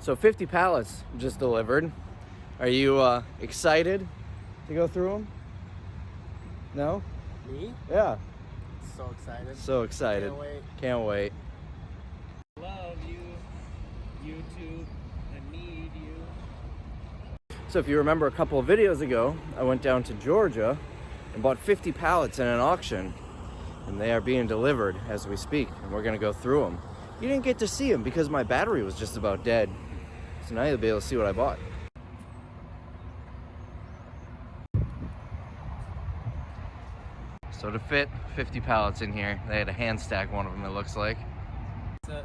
So 50 pallets just delivered. Are you excited to go through them? No? Me? Yeah. So excited. So excited. Can't wait. Can't wait. Love you, YouTube. I need you. So if you remember a couple of videos ago, I went down to Georgia and bought 50 pallets in an auction. And they are being delivered as we speak. And we're gonna go through them. You didn't get to see them because my battery was just about dead. So now you'll be able to see what I bought. So to fit 50 pallets in here, they had to hand stack one of them, it looks like. So,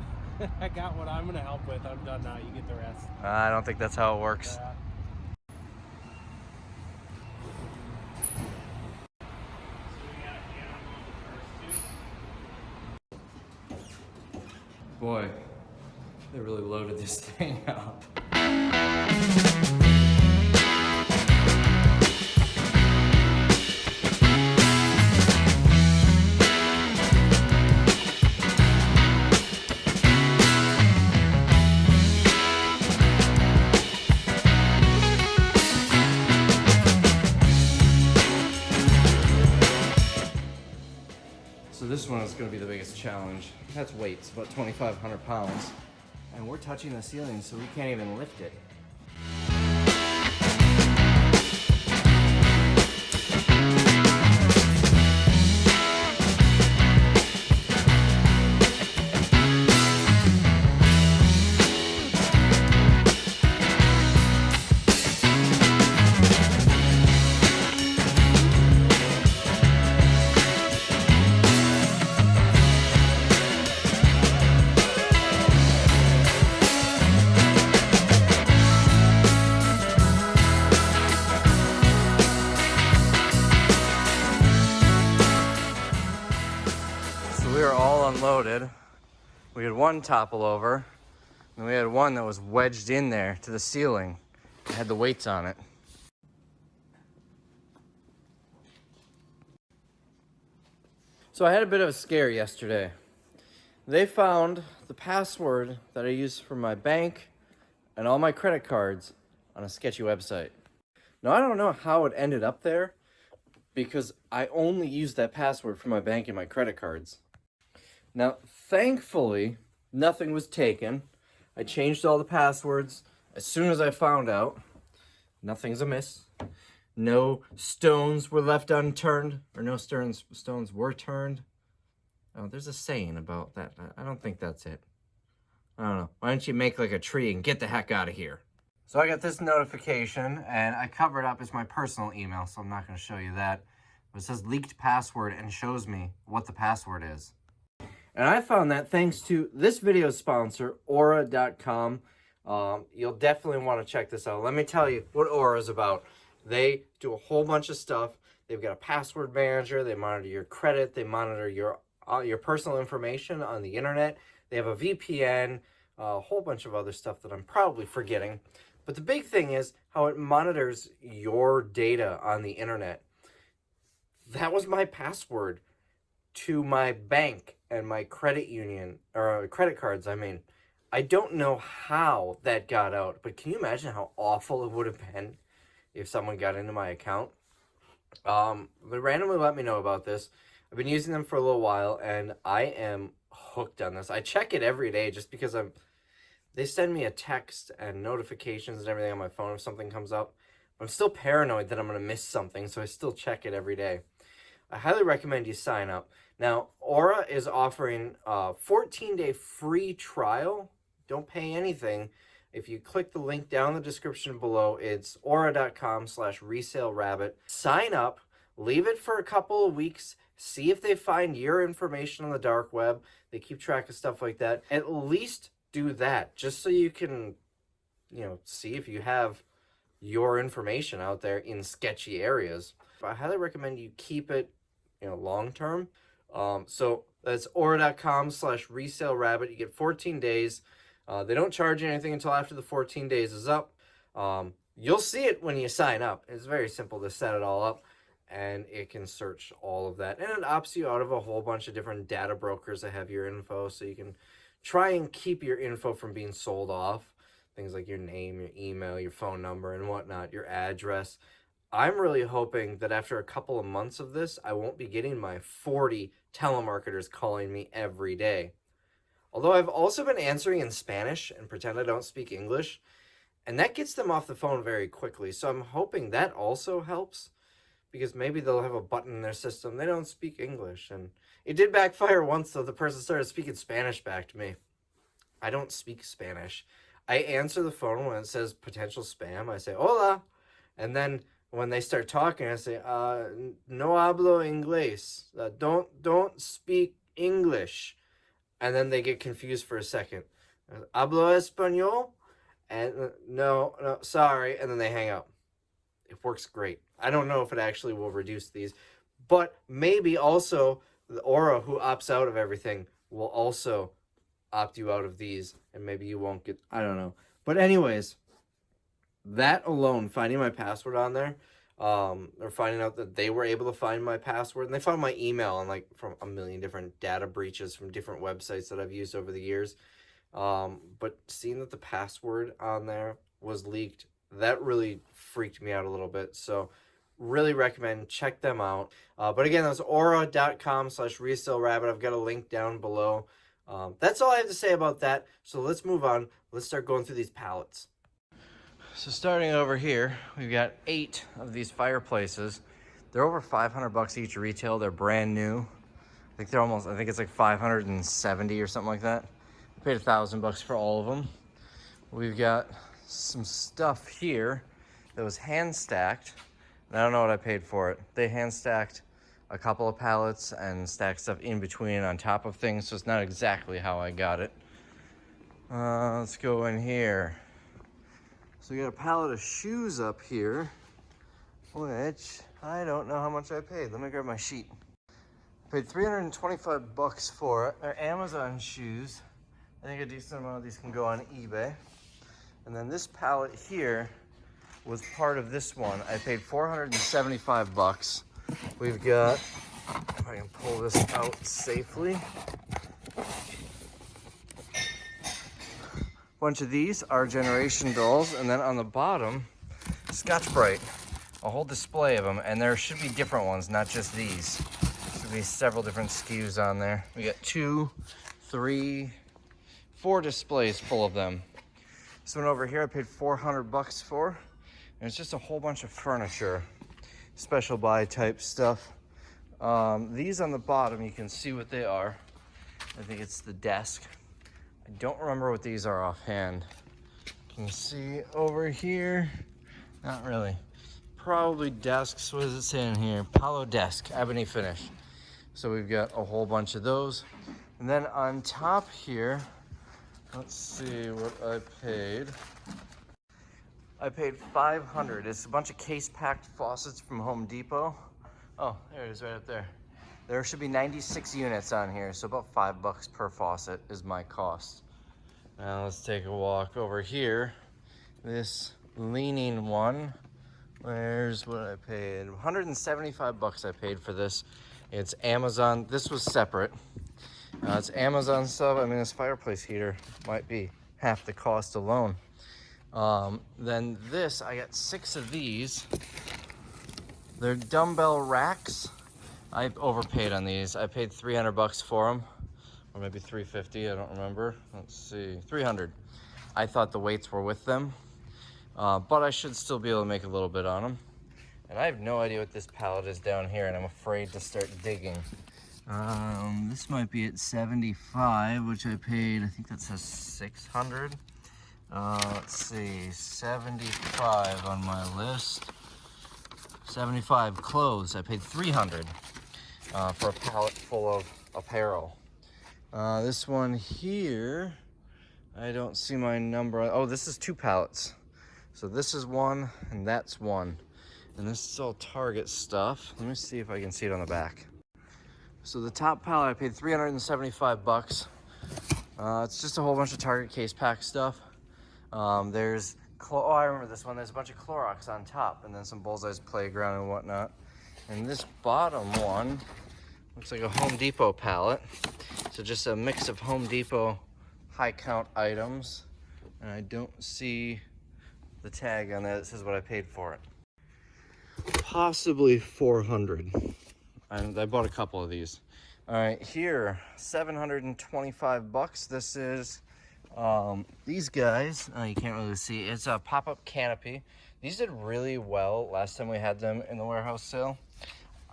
I got what I'm gonna help with. I'm done now. You get the rest. I don't think that's how it works. Boy, they really loaded this thing up. So this one is going to be the biggest challenge. That's weight, it's about 2,500 pounds. And we're touching the ceiling, so we can't even lift it. We were all unloaded. We had one topple over, and we had one that was wedged in there to the ceiling. It had the weights on it. So I had a bit of a scare yesterday. They found the password that I use for my bank and all my credit cards on a sketchy website. Now I don't know how it ended up there because I only used that password for my bank and my credit cards. Now, thankfully, nothing was taken. I changed all the passwords as soon as I found out. Nothing's amiss. No stones were left unturned, or no stones were turned. Oh, there's a saying about that. I don't think that's it. I don't know. Why don't you make like a tree and get the heck out of here? So I got this notification, and I covered up as my personal email, so I'm not going to show you that. But it says leaked password and shows me what the password is. And I found that thanks to this video's sponsor, Aura.com. You'll definitely want to check this out. Let me tell you what Aura is about. They do a whole bunch of stuff. They've got a password manager. They monitor your credit. They monitor your personal information on the internet. They have a VPN, a whole bunch of other stuff that I'm probably forgetting. But the big thing is how it monitors your data on the internet. That was my password to my bank and my credit union, or credit cards, I mean. I don't know how that got out, but can you imagine how awful it would have been if someone got into my account? They randomly let me know about this. I've been using them for a little while, and I am hooked on this. I check it every day just because they send me a text and notifications and everything on my phone if something comes up. I'm still paranoid that I'm going to miss something, so I still check it every day. I highly recommend you sign up. Now, Aura is offering a 14-day free trial. Don't pay anything. If you click the link down in the description below, it's aura.com/resale rabbit. Sign up, leave it for a couple of weeks, see if they find your information on the dark web. They keep track of stuff like that. At least do that, just so you can, see if you have your information out there in sketchy areas. I highly recommend you keep it, long term. So that's aura.com/resale rabbit. You get 14 days. They don't charge you anything until after the 14 days is up. You'll see it when you sign up. It's very simple to set it all up, and it can search all of that. And it opts you out of a whole bunch of different data brokers that have your info, so you can try and keep your info from being sold off. things like your name, your email, your phone number, and whatnot, your address. I'm really hoping that after a couple of months of this, I won't be getting my 40 telemarketers calling me every day. Although I've also been answering in Spanish and pretend I don't speak English, and that gets them off the phone very quickly. So I'm hoping that also helps, because maybe they'll have a button in their system. They don't speak English. And it did backfire once, though. The person started speaking Spanish back to me. I don't speak Spanish. I answer the phone when it says potential spam. I say, hola. And then when they start talking, I say, no hablo inglés. Don't speak English. And then they get confused for a second. Hablo español? And no, sorry. And then they hang up. It works great. I don't know if it actually will reduce these, but maybe also the Aura, who opts out of everything, will also opt you out of these, and maybe you won't get, I don't know. But anyways, that alone, finding my password on there, or finding out that they were able to find my password, and they found my email on like from a million different data breaches from different websites that I've used over the years. But seeing that the password on there was leaked, that really freaked me out a little bit. So really recommend check them out. But again, that's aura.com/resale rabbit. I've got a link down below. That's all I have to say about that. So let's move on. Let's start going through these pallets. So starting over here, we've got 8 of these fireplaces. They're over $500 each retail. They're brand new. I think it's like 570 or something like that. I paid $1,000 for all of them. We've got some stuff here that was hand stacked, and I don't know what I paid for it. They hand stacked a couple of pallets and stacked stuff in between on top of things, so it's not exactly how I got it. Let's go in here. So we got a pallet of shoes up here, which I don't know how much I paid. Let me grab my sheet. I paid $325 for it. They're Amazon shoes. I think a decent amount of these can go on eBay. And then this pallet here was part of this one. I paid $475. We've got, if I can pull this out safely, a bunch of these are Generation dolls, and then on the bottom, Scotch-Brite, a whole display of them, and there should be different ones, not just these. There should be several different SKUs on there. We got 2, 3, 4 displays full of them. This one over here I paid $400 for, and it's just a whole bunch of furniture, special buy type stuff. These on the bottom, you can see what they are. I think it's the desk. I don't remember what these are offhand. Can you see over here? Not really. Probably desks. What does it say in here? Palo desk, ebony finish. So we've got a whole bunch of those. And then on top here, let's see what I paid. I paid $500. It's a bunch of case-packed faucets from Home Depot. Oh, there it is right up there. There should be 96 units on here, so about $5 per faucet is my cost. Now let's take a walk over here. This leaning one, where's what I paid? $175 I paid for this. It's Amazon. This was separate. It's Amazon stuff. I mean, this fireplace heater might be half the cost alone. Then this, I got 6 of these. They're dumbbell racks. I overpaid on these. I paid $300 for them, or maybe $350. I don't remember. Let's see, $300. I thought the weights were with them, but I should still be able to make a little bit on them. And I have no idea what this pallet is down here, and I'm afraid to start digging. This might be at 75, which I paid. I think that says 600. Let's see, 75 on my list. 75 clothes. I paid 300 for a pallet full of apparel. This one here, I don't see my number. Oh, this is 2 pallets. So this is one, and that's one. And this is all Target stuff. Let me see if I can see it on the back. So the top pallet, I paid $375. It's just a whole bunch of Target case pack stuff. There's, oh, I remember this one. There's a bunch of Clorox on top, and then some Bullseye's Playground and whatnot. And this bottom one looks like a Home Depot pallet. So just a mix of Home Depot high count items. and I don't see the tag on that. It says what I paid for it. Possibly 400. And I bought a couple of these. All right, here, 725 bucks. This is these guys. Oh, you can't really see. It's a pop-up canopy. These did really well last time we had them in the warehouse sale.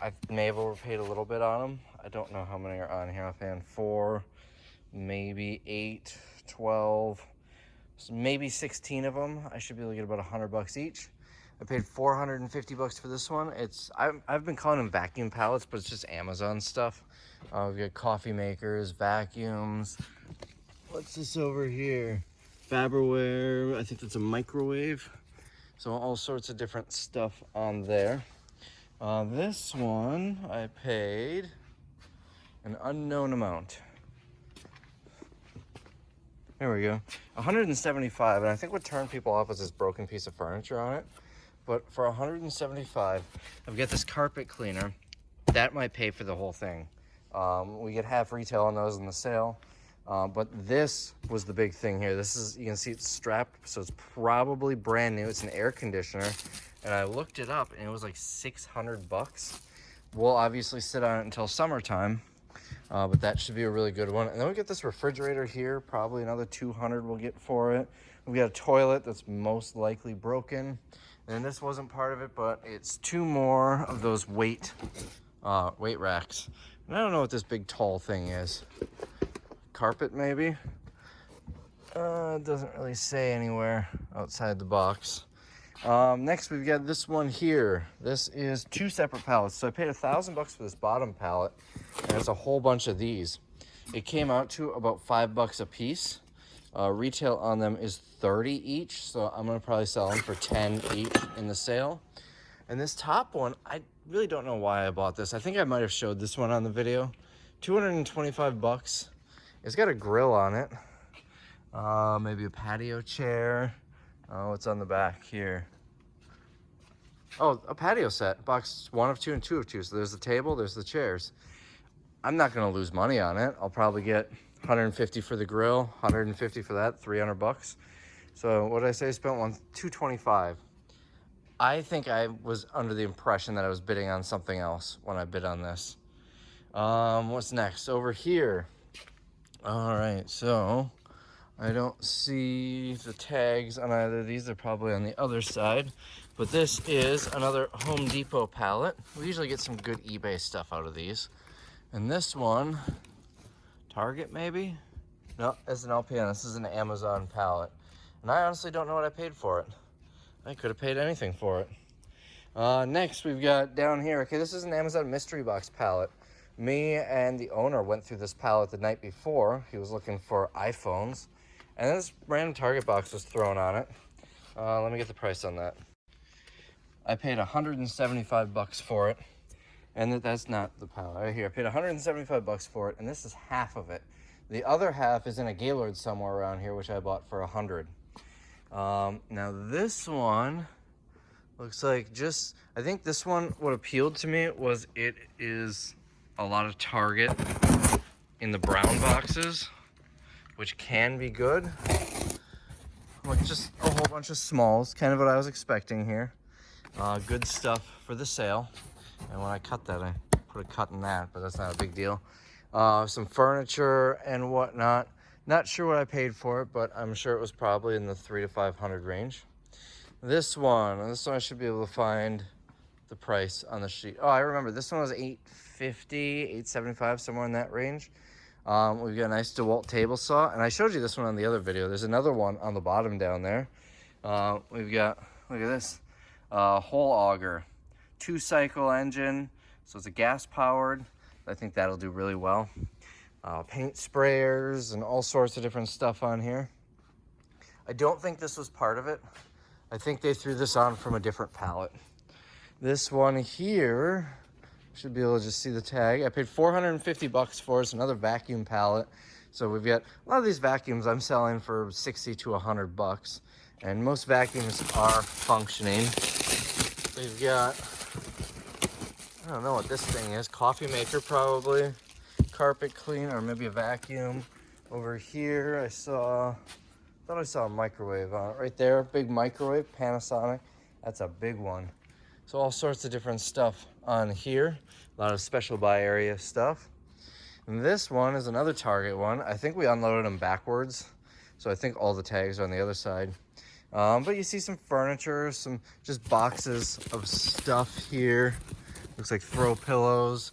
I may have overpaid a little bit on them. I don't know how many are on here offhand. 4, maybe 8, 12, maybe 16 of them. I should be able to get about 100 bucks each. I paid 450 bucks for this one. I've been calling them vacuum pallets, but it's just Amazon stuff. We've got coffee makers, vacuums. What's this over here? Faberware. I think that's a microwave. So all sorts of different stuff on there. This one I paid an unknown amount. There we go. 175, and I think what turned people off was this broken piece of furniture on it. But for 175, I've got this carpet cleaner. That might pay for the whole thing. We get half retail on those in the sale. But this was the big thing here. This is, you can see it's strapped, so it's probably brand new. It's an air conditioner. And I looked it up, and it was like 600 bucks. We'll obviously sit on it until summertime. But that should be a really good one. And then we get this refrigerator here, probably another 200 we'll get for it. We got a toilet that's most likely broken. And this wasn't part of it, but it's 2 more of those weight racks. And I don't know what this big tall thing is. Carpet maybe? It doesn't really say anywhere outside the box. Next we've got this one here. This is 2 separate pallets. So I paid $1,000 for this bottom pallet, and it's a whole bunch of these. It came out to about $5 a piece. Retail on them is 30 each, so I'm gonna probably sell them for 10 each in the sale. And this top one, I really don't know why I bought this. I think I might have showed this one on the video. 225 bucks. It's got a grill on it. Maybe a patio chair. What's on the back here? Oh, a patio set. Box 1 of 2 and 2 of 2. So there's the table, there's the chairs. I'm not gonna lose money on it. I'll probably get 150 for the grill, 150 for that, 300 bucks. So what did I say? I spent 225. I think I was under the impression that I was bidding on something else when I bid on this. What's next? Over here. All right, so I don't see the tags on either of these. They're probably on the other side. But this is another Home Depot pallet. We usually get some good eBay stuff out of these. And this one, Target maybe? No, it's an LPN. This is an Amazon pallet. And I honestly don't know what I paid for it. I could have paid anything for it. Next, we've got down here. Okay, this is an Amazon mystery box pallet. Me and the owner went through this pallet the night before. He was looking for iPhones. And this random Target box was thrown on it. Let me get the price on that. I paid 175 bucks for it. And that's not the pallet right here. I paid 175 bucks for it, and this is half of it. The other half is in a Gaylord somewhere around here, which I bought for 100. Now this one looks like I think this one, what appealed to me was it is a lot of Target in the brown boxes, which can be good. Like just a whole bunch of smalls, kind of what I was expecting here. Good stuff for the sale. And when I cut that, I put a cut in that, but that's not a big deal. Some furniture and whatnot. Not sure what I paid for it, but I'm sure it was probably in the $300 to $500 range. This one I should be able to find the price on the sheet. Oh, I remember this one was $850, $875, somewhere in that range. We've got a nice DeWalt table saw, and I showed you this one on the other video. There's another one on the bottom down there. We've got, look at this, hole auger, 2-cycle engine, so it's a gas powered. I think that'll do really well. Paint sprayers and all sorts of different stuff on here. I don't think this was part of it. I think they threw this on from a different pallet. This one here, should be able to just see the tag. I paid 450 bucks for it. It's another vacuum pallet. So we've got a lot of these vacuums I'm selling for 60 to 100 bucks. And most vacuums are functioning. We've got, I don't know what this thing is. Coffee maker probably. Carpet cleaner or maybe a vacuum. Over here I saw Thought I saw a microwave on it right there. Big microwave, Panasonic. That's a big one. So all sorts of different stuff on here. A lot of special buy area stuff. And this one is another Target one. I think we unloaded them backwards. So I think all the tags are on the other side. But you see some furniture, some just boxes of stuff here. Looks like throw pillows.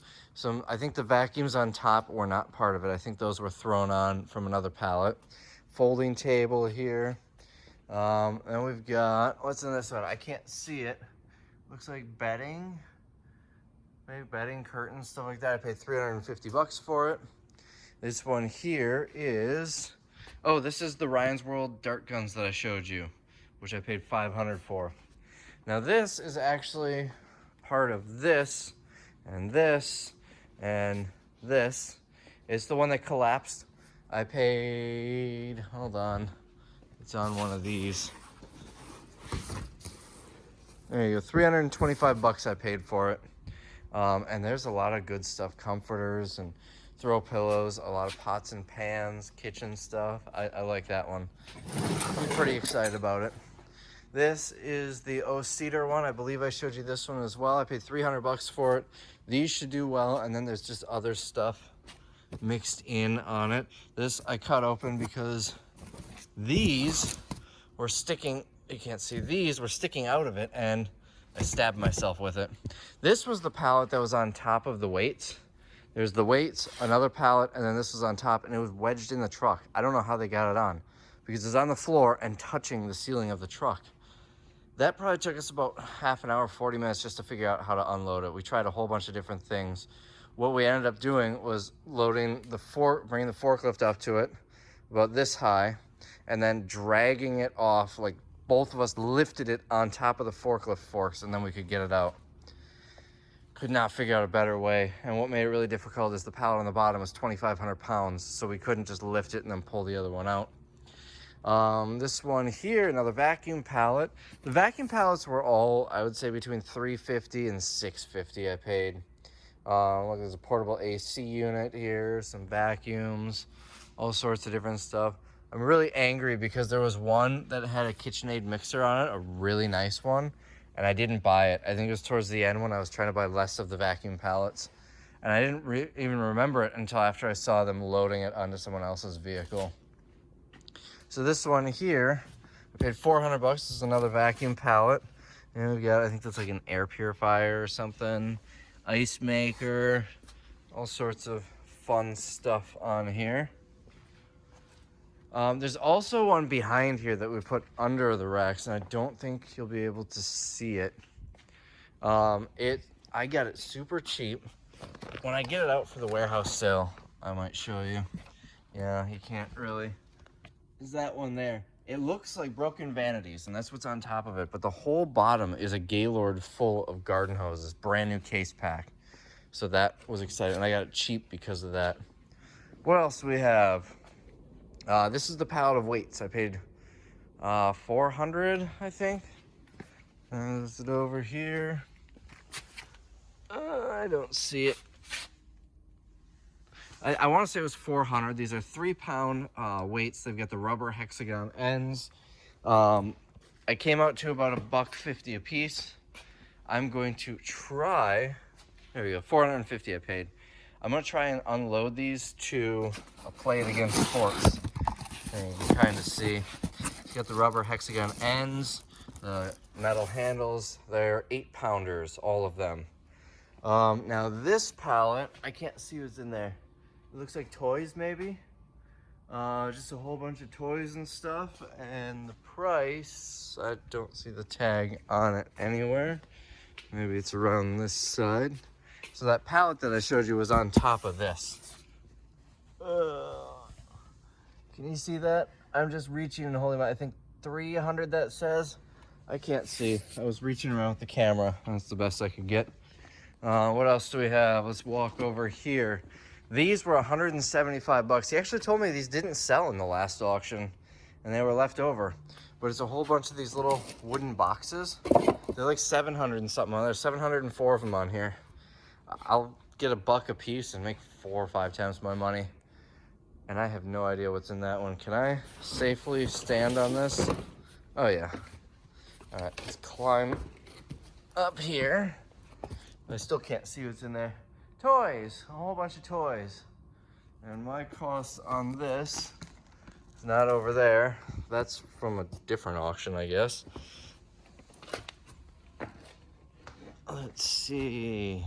I think the vacuums on top were not part of it. I think those were thrown on from another pallet. Folding table here. And we've got, what's in this one? I can't see it. Looks like bedding. Maybe bedding, curtains, stuff like that. I paid $350 for it. This one here is, oh, this is the Ryan's World dart guns that I showed you, which I paid $500 for. Now this is actually part of this, and this, and this. It's the one that collapsed. I paid, hold on, it's on one of these. There you go, $325 I paid for it. And there's a lot of good stuff, comforters and throw pillows, a lot of pots and pans, kitchen stuff. I like that one. I'm pretty excited about it. This is the O-Cedar one. I believe I showed you this one as well. I paid $300 for it. These should do well, and then there's just other stuff mixed in on it. This I cut open because these were sticking, you can't see, these were sticking out of it, and I stabbed myself with it. This was the pallet that was on top of the weights. There's the weights, another pallet, and then this was on top, and it was wedged in the truck. I don't know how they got it on, because it's on the floor and touching the ceiling of the truck. That probably took us about half an hour, 40 minutes just to figure out how to unload it. We tried a whole bunch of different things. What we ended up doing was bringing the forklift up to it about this high, and then dragging it off. Like, both of us lifted it on top of the forklift forks, and then we could get it out. Could not figure out a better way. And what made it really difficult is the pallet on the bottom was 2,500 pounds, so we couldn't just lift it and then pull the other one out. This one here, another vacuum pallet. The vacuum pallets were all, I would say, between $350 and $650 I paid. Look, there's a portable AC unit here, some vacuums, all sorts of different stuff. I'm really angry because there was one that had a KitchenAid mixer on it, a really nice one, and I didn't buy it. I think it was towards the end when I was trying to buy less of the vacuum pallets, and I didn't even remember it until after I saw them loading it onto someone else's vehicle. So this one here, I paid $400. This is another vacuum pallet. And we got, I think that's like an air purifier or something, ice maker, all sorts of fun stuff on here. There's also one behind here that we put under the racks, and I don't think you'll be able to see it. I got it super cheap. When I get it out for the warehouse sale, I might show you. Yeah, you can't really. Is that one there? It looks like broken vanities, and that's what's on top of it, but the whole bottom is a Gaylord full of garden hoses, brand new case pack. So that was exciting, and I got it cheap because of that. What else do we have? This is the pallet of weights. I paid $400, I think. Is it over here? I don't see it. I want to say it was $400. These are 3-pound weights. They've got the rubber hexagon ends. I came out to about $1.50 a piece. I'm going to try. There we go. $450 I paid. I'm gonna try and unload these to a plate against forks. And you can kind of see. It's got the rubber hexagon ends, the metal handles. They're 8-pounders, all of them. Now this pallet, I can't see what's in there. It looks like toys, maybe. Just a whole bunch of toys and stuff. And the price, I don't see the tag on it anywhere. Maybe it's around this side. So that pallet that I showed you was on top of this. Can you see that? I'm just reaching and holding my, I think 300 that says. I can't see. I was reaching around with the camera. That's the best I could get. What else do we have? Let's walk over here. These were $175. He actually told me these didn't sell in the last auction and they were left over. But it's a whole bunch of these little wooden boxes. They're like 700 and something. There's 704 of them on here. I'll get $1 a piece and make 4 or 5 times my money. And I have no idea what's in that one. Can I safely stand on this? Oh yeah. All right, let's climb up here. I still can't see what's in there. Toys, a whole bunch of toys. And my cost on this is not over there. That's from a different auction, I guess. Let's see.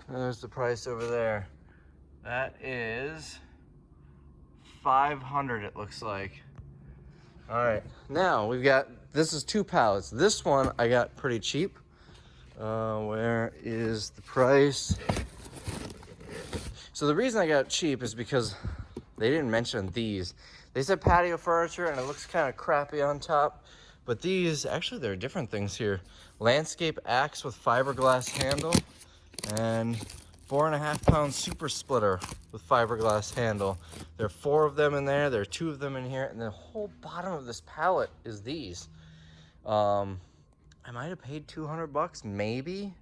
There's the price over there. That is $500, it looks like. All right, now we've got, this is 2 pallets. This one I got pretty cheap. Where is the price? So the reason I got it cheap is because they didn't mention these. They said patio furniture and it looks kind of crappy on top. But these, actually there are different things here. Landscape axe with fiberglass handle and 4.5 pound super splitter with fiberglass handle. There are 4 of them in there. There are 2 of them in here. And the whole bottom of this pallet is these. I might have paid 200 bucks, maybe.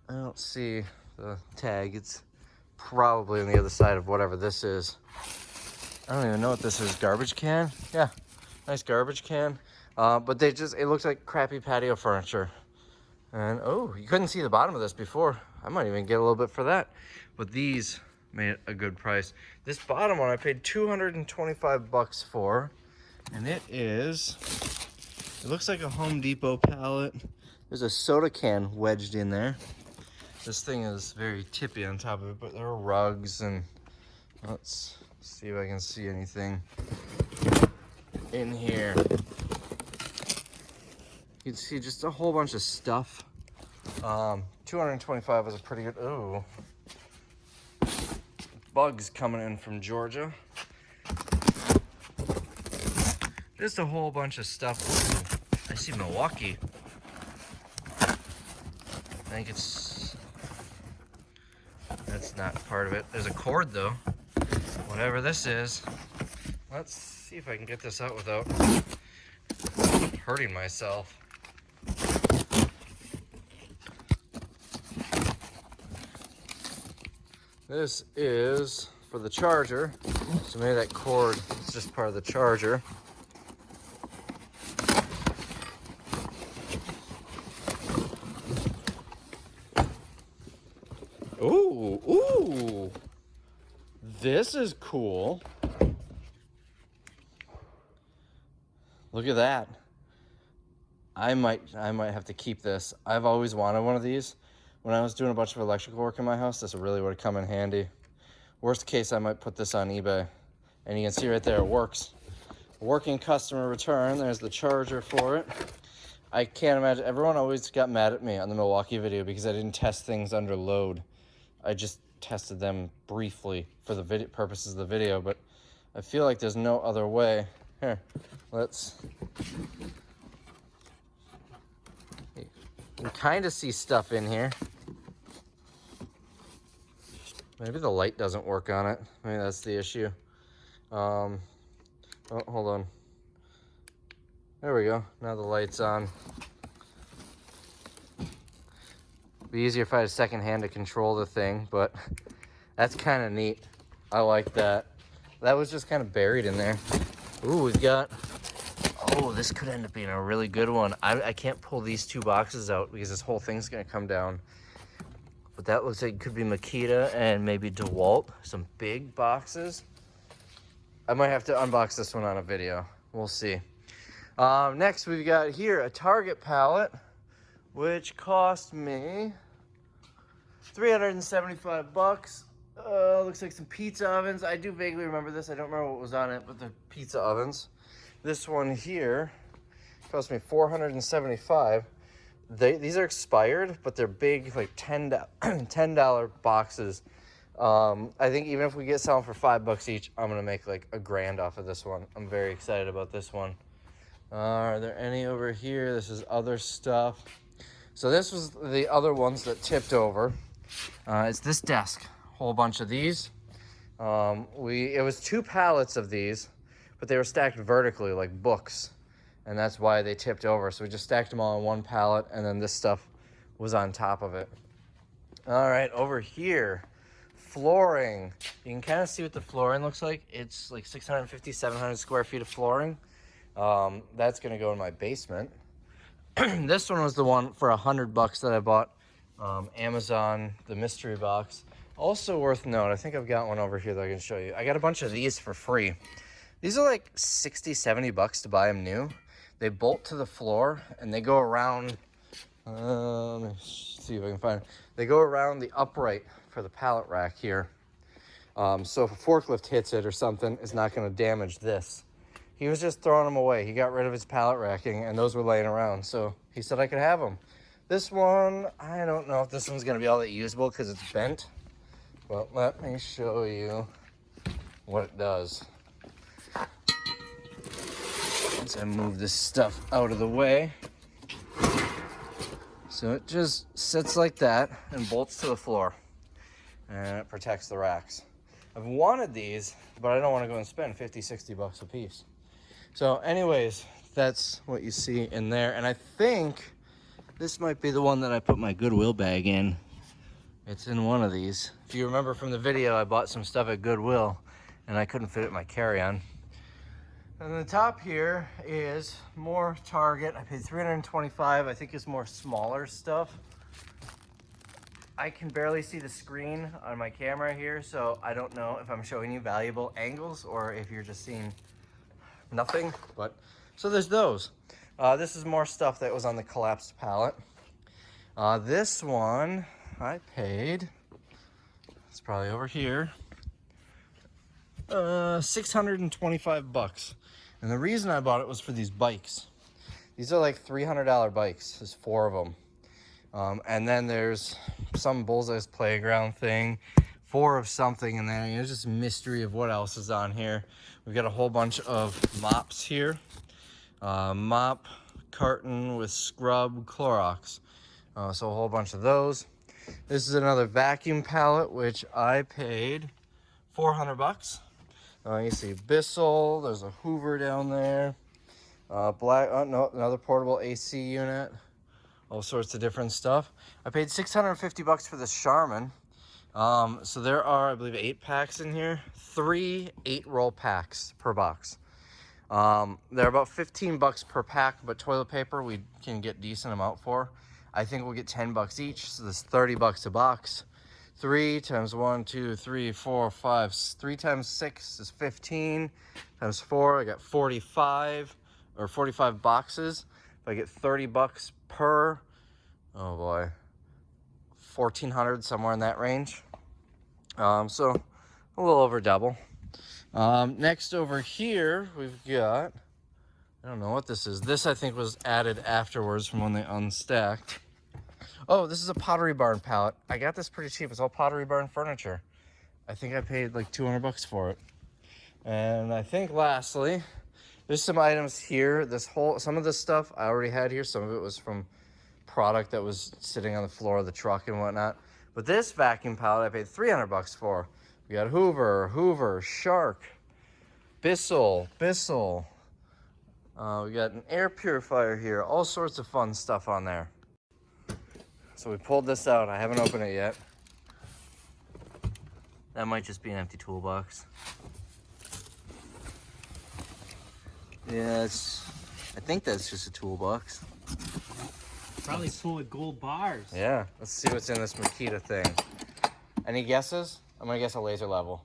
I don't see the tag. It's probably on the other side of whatever this is. I don't even know what this is. Garbage can? Yeah, nice garbage can. But they just, it looks like crappy patio furniture. And oh, you couldn't see the bottom of this before. I might even get a little bit for that. But these made a good price. This bottom one I paid 225 bucks for. And it is, it looks like a Home Depot pallet. There's a soda can wedged in there. This thing is very tippy on top of it, but there are rugs and let's see if I can see anything in here. You can see just a whole bunch of stuff. 225 was a pretty good, ooh. Bugs coming in from Georgia. Just a whole bunch of stuff. Ooh, I see Milwaukee. I think it's, that's not part of it. There's a cord though. Whatever this is. Let's see if I can get this out without hurting myself. This is for the charger. So maybe that cord is just part of the charger. Ooh, ooh. This is cool. Look at that. I might have to keep this. I've always wanted one of these. When I was doing a bunch of electrical work in my house, this really would have come in handy. Worst case, I might put this on eBay. And you can see right there, it works. Working customer return. There's the charger for it. I can't imagine. Everyone always got mad at me on the Milwaukee video because I didn't test things under load. I just tested them briefly for the video purposes of the video, but I feel like there's no other way. Here, let's. You can kind of see stuff in here. Maybe the light doesn't work on it. Maybe that's the issue. Oh, hold on. There we go. Now the light's on. Be easier if I had a second hand to control the thing, but that's kind of neat. I like that. That was just kind of buried in there. Ooh, we've got, oh, this could end up being a really good one. I can't pull these 2 boxes out because this whole thing's gonna come down. But that looks like it could be Makita and maybe DeWalt, some big boxes. I might have to unbox this one on a video. We'll see. Next, we've got here a Target pallet, which cost me 375 bucks. Looks like some pizza ovens. I do vaguely remember this. I don't remember what was on it, but the pizza ovens. This one here cost me 475. These are expired, but they're big, like $10 boxes. I think even if we get selling for $5 each, I'm gonna make like $1,000 off of this one. I'm very excited about this one. Are there any over here? This is other stuff. So this was the other ones that tipped over. It's this desk, whole bunch of these. It was 2 pallets of these, but they were stacked vertically like books. And that's why they tipped over. So we just stacked them all on 1 pallet, and then this stuff was on top of it. All right, over here, flooring. You can kind of see what the flooring looks like. It's like 650, 700 square feet of flooring. That's gonna go in my basement. This one was the one for $100 that I bought. Amazon, the mystery box. Also worth note, I think I've got one over here that I can show you. I got a bunch of these for free. These are like 60, 70 bucks to buy them new. They bolt to the floor and they go around, let me see if I can find it. They go around the upright for the pallet rack here. So if a forklift hits it or something, it's not gonna damage this. He was just throwing them away. He got rid of his pallet racking and those were laying around. So he said I could have them. This one, I don't know if this one's gonna be all that usable because it's bent. Well, let me show you what it does. Once I move this stuff out of the way. So it just sits like that and bolts to the floor. And it protects the racks. I've wanted these, but I don't want to go and spend 50, 60 bucks a piece. So anyways, that's what you see in there. And I think this might be the one that I put my Goodwill bag in. It's in one of these. If you remember from the video, I bought some stuff at Goodwill and I couldn't fit it in my carry-on. And the top here is more Target. I paid $325. I think it's more smaller stuff. I can barely see the screen on my camera here, so I don't know if I'm showing you valuable angles or if you're just seeing nothing. But so there's those. This is more stuff that was on the collapsed pallet. This one I paid, it's probably over here, 625 bucks. And the reason I bought it was for these bikes. These are like $300 bikes. There's 4 of them. And then there's some Bullseye's Playground thing, 4 of something in there. There's just a mystery of what else is on here. We've got a whole bunch of mops here. Mop carton with scrub Clorox. So a whole bunch of those. This is another vacuum pallet, which I paid 400 bucks. You see Bissell, there's a Hoover down there. Another portable AC unit. All sorts of different stuff. I paid 650 bucks for this Charmin. So there are, I believe, 8 packs in here. 3 8-roll packs per box. They're about 15 bucks per pack, but toilet paper we can get decent amount for. I think we'll get 10 bucks each, so that's 30 bucks a box. 3 times 1, 2, 3, 4, 5. 3 times 6 is 15. Times 4, I got 45 or 45 boxes. If I get 30 bucks per, oh boy, 1,400, somewhere in that range. So a little over double. Next over here, we've got, I don't know what this is. This I think was added afterwards from when they unstacked. Oh, this is a Pottery Barn pallet. I got this pretty cheap. It's all Pottery Barn furniture. I think I paid like 200 bucks for it. And I think lastly, there's some items here. Some of this stuff I already had here. Some of it was from product that was sitting on the floor of the truck and whatnot. But this vacuum pallet I paid 300 bucks for. We got Hoover, Shark, Bissell. We got an air purifier here. All sorts of fun stuff on there. So we pulled this out. I haven't opened it yet. That might just be an empty toolbox. Yeah, I think that's just a toolbox. Probably full of gold bars. Yeah, let's see what's in this Makita thing. Any guesses? I'm gonna guess a laser level.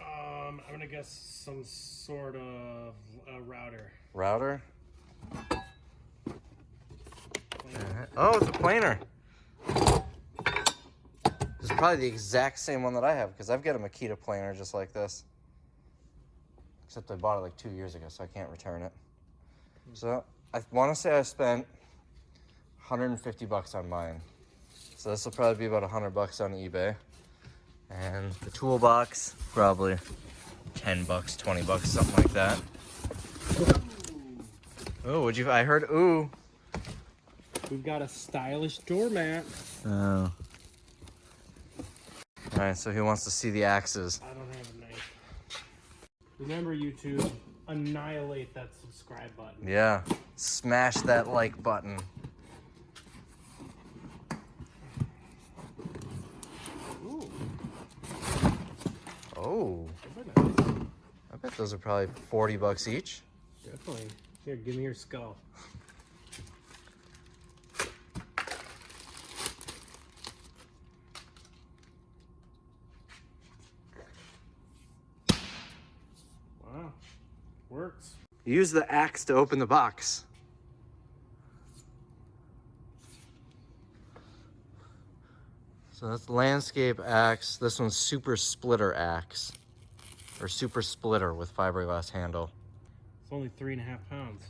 I'm gonna guess some sort of router. Router? Oh, it's a planer. This is probably the exact same one that I have because I've got a Makita planer just like this. Except I bought it like 2 years ago, so I can't return it. So I want to say I spent 150 bucks on mine. So this will probably be about 100 bucks on eBay. And the toolbox, probably 10 bucks, 20 bucks, something like that. Oh, I heard ooh. We've got a stylish doormat. Oh. All right, so he wants to see the axes. I don't have a knife. Remember, YouTube, annihilate that subscribe button. Yeah, smash that like button. Ooh. Oh, They're nice. I bet those are probably 40 bucks each. Definitely. Here, give me your skull. Wow. Works. Use the axe to open the box. So that's landscape axe. This one's super splitter axe. Or super splitter with fiberglass handle. It's only 3.5 pounds.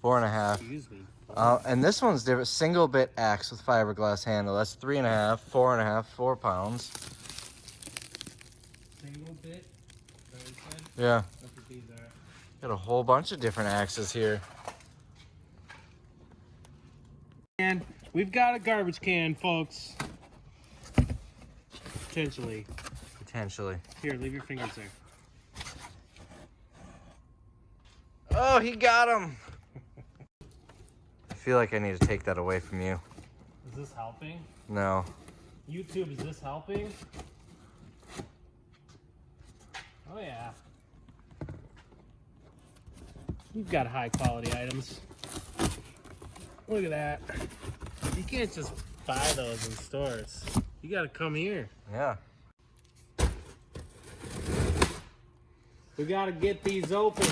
4.5. Excuse me. And this one's different. Single bit axe with fiberglass handle. That's 3.5, 4.5, 4 pounds. Single bit? Is that what you said? Yeah. That's what these are. Got a whole bunch of different axes here. And we've got a garbage can, folks. Potentially. Potentially. Here, leave your fingers there. Oh, he got him. I feel like I need to take that away from you. Is this helping? No. YouTube, is this helping? Oh yeah. You've got high quality items. Look at that. You can't just buy those in stores. You gotta come here. Yeah. We gotta get these open.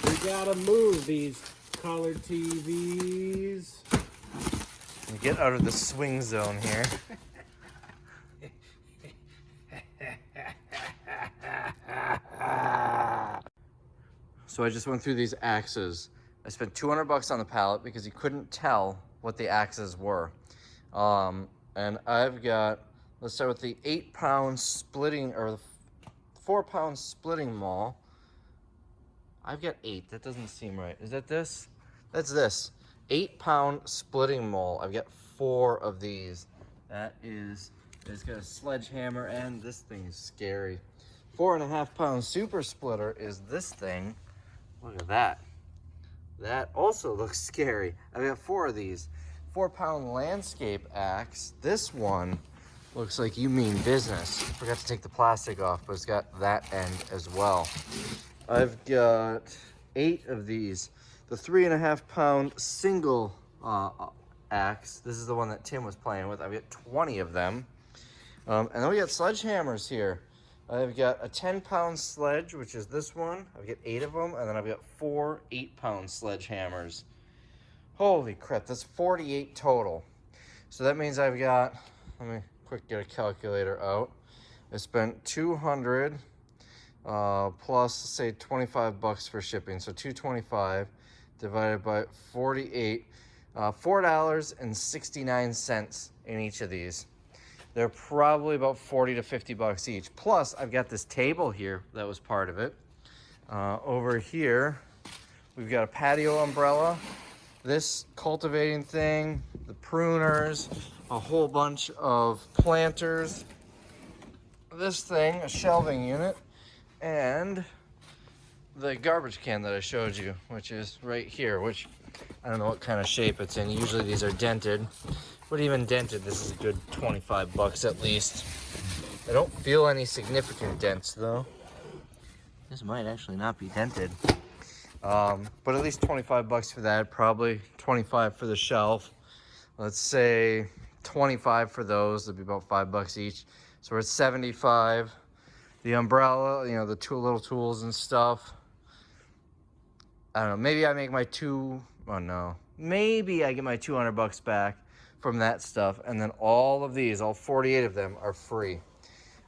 We gotta move these colored TVs. Get out of the swing zone here. So I just went through these axes. I spent 200 bucks on the pallet because you couldn't tell what the axes were. And I've got, let's start with the 8-pound splitting, or the 4-pound splitting maul. I've got 8, that doesn't seem right. Is that this? That's this. 8-pound splitting maul. I've got 4 of these. That is, it's got a sledgehammer, and this thing is scary. 4.5-pound super splitter is this thing. Look at that. That also looks scary. I've got 4 of these. 4-pound landscape axe. This one looks like you mean business. Forgot to take the plastic off, but it's got that end as well. I've got 8 of these. The 3.5-pound single axe. This is the one that Tim was playing with. I've got 20 of them. And then we got sledgehammers here. I've got a 10-pound sledge, which is this one. I've got 8 of them, and then I've got 4 8-pound sledgehammers. Holy crap, that's 48 total. So that means I've got, let me quick get a calculator out. I spent 200 plus, say, 25 bucks for shipping. So 225 divided by 48, $4.69 in each of these. They're probably about 40 to 50 bucks each. Plus, I've got this table here that was part of it. Over here, we've got a patio umbrella, this cultivating thing, the pruners, a whole bunch of planters, this thing, a shelving unit, and the garbage can that I showed you, which is right here, which I don't know what kind of shape it's in. Usually these are dented. But even dented, this is a good 25 bucks at least. I don't feel any significant dents though. This might actually not be dented. But at least 25 bucks for that, probably 25 for the shelf. Let's say 25 for those, that'd be about 5 bucks each. So we're at 75. The umbrella, you know, the 2 little tools and stuff. I don't know, maybe I make my maybe I get my 200 bucks back from that stuff, and then all of these, all 48 of them, are free.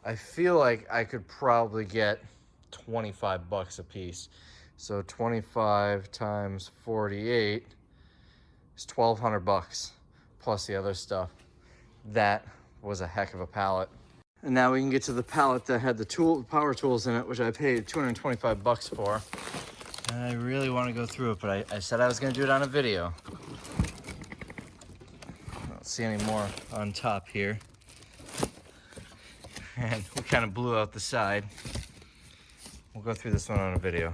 I feel like I could probably get 25 bucks a piece. So 25 times 48 is 1,200 bucks plus the other stuff. That was a heck of a pallet. And now we can get to the pallet that had the power tools in it, which I paid 225 bucks for. And I really want to go through it, but I said I was going to do it on a video. See any more on top here, and we kind of blew out the side. We'll go through this one on a video.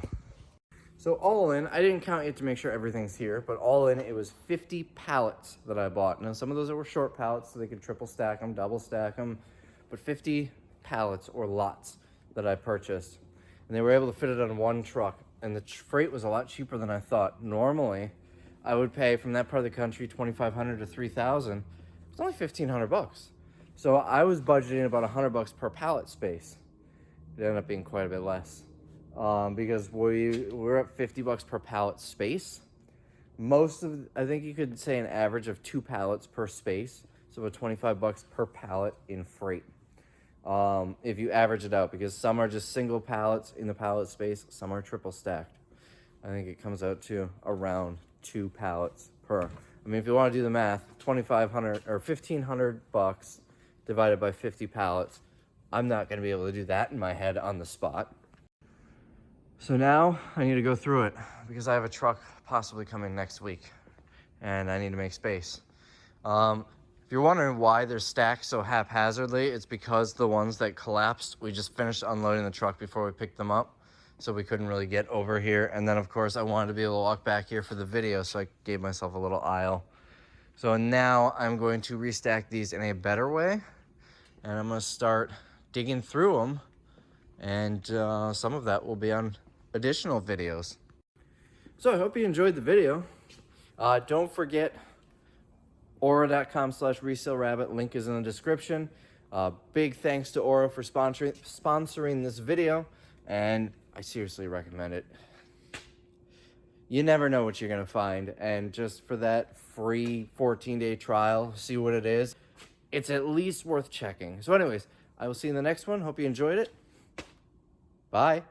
So all in, I didn't count it to make sure everything's here, but all in, it was 50 pallets that I bought. Now some of those were short pallets, so they could triple stack them, double stack them, but 50 pallets or lots that I purchased. And they were able to fit it on one truck. And the freight was a lot cheaper than I thought. Normally, I would pay from that part of the country $2,500 to $3,000. It's only $1,500. So I was budgeting about $100 per pallet space. It ended up being quite a bit less because we're at $50 per pallet space. I think you could say an average of 2 pallets per space. So about $25 per pallet in freight. If you average it out, because some are just single pallets in the pallet space, some are triple stacked. I think it comes out to around 2 pallets per. I mean, if you want to do the math, $2,500 or $1,500 divided by 50 pallets. I'm not going to be able to do that in my head on the spot. So now I need to go through it because I have a truck possibly coming next week and I need to make space. If you're wondering why they're stacked so haphazardly, it's because the ones that collapsed, we just finished unloading the truck before we picked them up. So we couldn't really get over here. And then of course I wanted to be able to walk back here for the video. So I gave myself a little aisle. So now I'm going to restack these in a better way. And I'm going to start digging through them. And some of that will be on additional videos. So I hope you enjoyed the video. Don't forget Aura.com/Resale Rabbit. Link is in the description. Big thanks to Aura for sponsoring this video. And I seriously recommend it. You never know what you're going to find. And just for that free 14-day trial, see what it is. It's at least worth checking. So anyways, I will see you in the next one. Hope you enjoyed it. Bye.